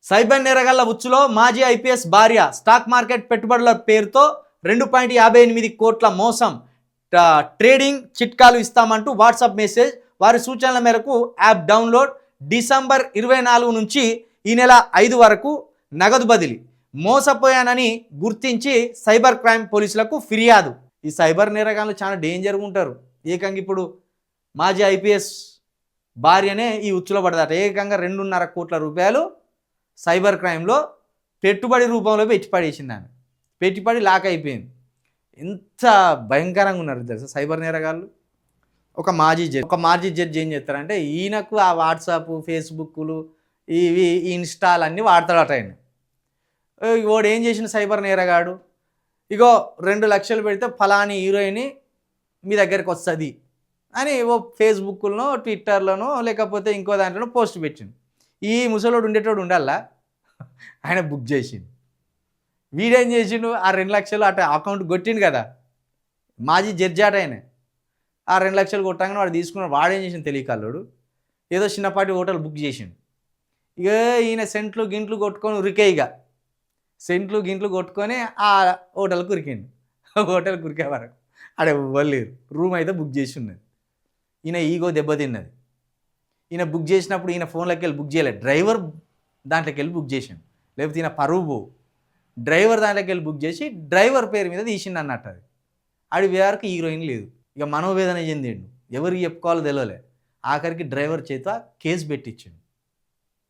Cyber నేరగాళ్ల ఉచ్చులో మాజీ IPS భార్య స్టాక్ మార్కెట్ పెట్టుబడుల పేరుతో 2.58 కోట్ల మోసం ట్రేడింగ్ చిట్కాలు ఇస్తామంటూ వాట్సాప్ మెసేజ్ వారి సూచనల మేరకు యాప్ డౌన్లోడ్ డిసెంబర్ 24 నుంచి ఈ నెల 5 వరకు నగదు బదిలీ మోసపోయానని గుర్తించి సైబర్ క్రైమ్ పోలీసులకు ఫిర్యాదు. ఈ సైబర్ నేరగాళ్లు చాలా డేంజర్గా ఉంటారు. ఏకంగా ఇప్పుడు మాజీ ఐపీఎస్ భార్యనే ఈ ఉచ్చులో పడదట. ఏకంగా 2.5 కోట్ల రూపాయలు సైబర్ క్రైమ్లో పెట్టుబడి రూపంలో పెట్టుబడేసింది. ఆమె పెట్టుబడి లాక్ అయిపోయింది. ఎంత భయంకరంగా ఉన్నారు తెలుసా సైబర్ నేరగాళ్ళు. ఒక మాజీ జడ్జి ఏం చేస్తారంటే ఈయనకు ఆ వాట్సాప్ ఫేస్బుక్లు ఇవి ఇన్స్టాల్ అన్నీ వాడతాడట. ఆయన వాడు ఏం చేసిన సైబర్ నేరగాడు, ఇగో 2 లక్షలు పెడితే ఫలాని హీరోయిన్ మీ దగ్గరికి వస్తుంది అని ఓ ఫేస్బుక్లోనో ట్విట్టర్లోనో లేకపోతే ఇంకో దాంట్లోనో పోస్ట్ పెట్టిండు. ఈ ముసలోడు ఉండేటోడు ఉండాలా, ఆయన బుక్ చేసిండు. వీడేం చేసిండు, ఆ 2 లక్షలు అట అకౌంట్ కొట్టిండు కదా, మాజీ జడ్జి అట ఆయన. ఆ 2 లక్షలు కొట్టగానే వాడు తీసుకున్నాడు. వాడేం చేసిండు తెలియకల్లోడు, ఏదో చిన్నపాటి హోటల్ బుక్ చేసిండు. ఇక ఈయన సెంట్లు గింట్లు కొట్టుకొని ఉరికేయిగా సెంట్లు గింట్లు కొట్టుకొని ఆ హోటల్కి ఉరికిండు. హోటల్కి ఉరికే వరకు ఆడ ఇవ్వలేరు. రూమ్ అయితే బుక్ చేసి ఉన్నది. ఈయన ఈగో దెబ్బతిన్నది. ఈయన బుక్ చేసినప్పుడు ఈయన ఫోన్లోకి వెళ్ళి బుక్ చేయలేదు, డ్రైవర్ దాంట్లోకి వెళ్ళి బుక్ చేసిండు. లేకపోతే ఈయన పరువు డ్రైవర్ దాంట్లోకి వెళ్ళి బుక్ చేసి డ్రైవర్ పేరు మీద తీసిండు అన్నట్టు. అది ఆడి వేరకు హీరోయిన్ లేదు. ఇక మనోవేదన చెందిండు, ఎవరికి చెప్పుకోవాలో తెలియలే. ఆఖరికి డ్రైవర్ చేత కేసు పెట్టించిండు.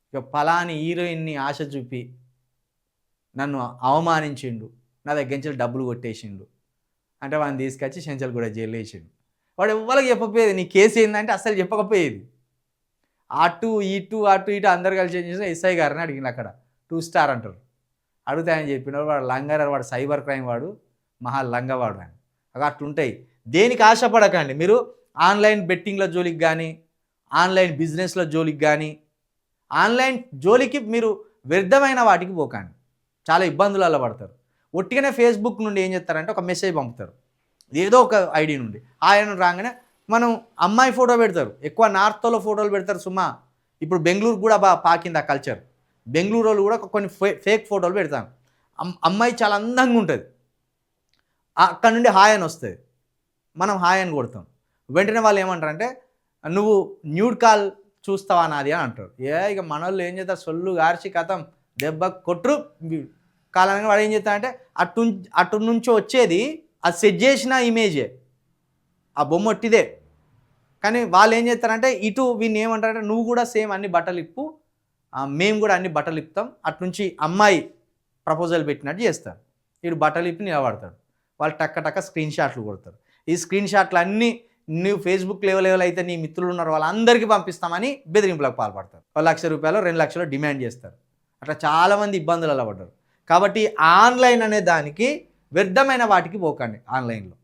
ఇక ఫలాని హీరోయిన్ని ఆశ చూపి నన్ను అవమానించిండు, నా దగ్గర నుంచి డబ్బులు కొట్టేసిండు అంటే వాడిని తీసుకొచ్చి చెంచల్ కూడా జైలు వేసిండు. వాడు ఎవ్వరికి చెప్పకపోయేది, నీ కేసు ఏంటంటే అస్సలు చెప్పకపోయేది. అటు ఇటు అందరు కలిసి ఏం చేసిన ఎస్ఐ గారిని అడిగింది. అక్కడ 2 స్టార్ అంటారు. అడిగితే ఆయన చెప్పినాడు, వాడు లంగారు, వాడు సైబర్ క్రైమ్ వాడు, మహా లంగవాడు అని. అట్లుంటాయి. దేనికి ఆశపడకండి మీరు. ఆన్లైన్ బెట్టింగ్ల జోలికి కానీ, ఆన్లైన్ బిజినెస్ల జోలికి కానీ, ఆన్లైన్ జోలికి మీరు వ్యర్థమైన వాటికి పోకండి. చాలా ఇబ్బందులలో పడతారు. ఒట్టిగానే ఫేస్బుక్ నుండి ఏం చేస్తారంటే ఒక మెసేజ్ పంపుతారు, ఏదో ఒక ఐడి నుండి. ఆయన రాగానే మనం అమ్మాయి ఫోటో పెడతారు. ఎక్కువ నార్త్లో ఫోటోలు పెడతారు సుమా. ఇప్పుడు బెంగళూరు కూడా బాగా పాకింది ఆ కల్చర్. బెంగళూరు వాళ్ళు కూడా కొన్ని ఫేక్ ఫోటోలు పెడతాను. అమ్మాయి చాలా అందంగా ఉంటుంది. అక్కడ నుండి హాయ్ అని వస్తుంది. మనం హాయ్ అని కొడతాం. వెంటనే వాళ్ళు ఏమంటారంటే నువ్వు న్యూడ్ కాల్ చూస్తావా నాది అని అంటారు. ఇక మన వాళ్ళు ఏం చేస్తారు, సొల్లు గార్చి కథం దెబ్బ కొట్టురు కాలానికి. వాడు ఏం చేస్తారంటే అటు నుంచి వచ్చేది అది సెట్ చేసిన ఇమేజే, ఆ బొమ్మ ఒట్టిదే. కానీ వాళ్ళు ఏం చేస్తారంటే ఇటు వీళ్ళు ఏమంటారంటే నువ్వు కూడా సేమ్ అన్ని బట్టలు ఇప్పు, మేము కూడా అన్ని బట్టలు ఇప్పుతాం. అట్నుంచి అమ్మాయి ప్రపోజల్ పెట్టినట్టు చేస్తారు. వీడు బట్టలు ఇప్పి నిలబడతాడు. వాళ్ళు టక్క స్క్రీన్ షాట్లు కొడతారు. ఈ స్క్రీన్ షాట్లు అన్నీ నువ్వు ఫేస్బుక్ లెవెల్ అయితే నీ మిత్రులు ఉన్నారు వాళ్ళందరికీ పంపిస్తామని బెదిరింపులకు పాల్పడతారు. 1 లక్ష రూపాయలు 2 లక్షలు డిమాండ్ చేస్తారు. అట్లా చాలామంది ఇబ్బందులలో పడ్డారు. కాబట్టి ఆన్లైన్ అనే దానికి వ్యర్థమైన వాటికి పోకండి. ఆన్లైన్లో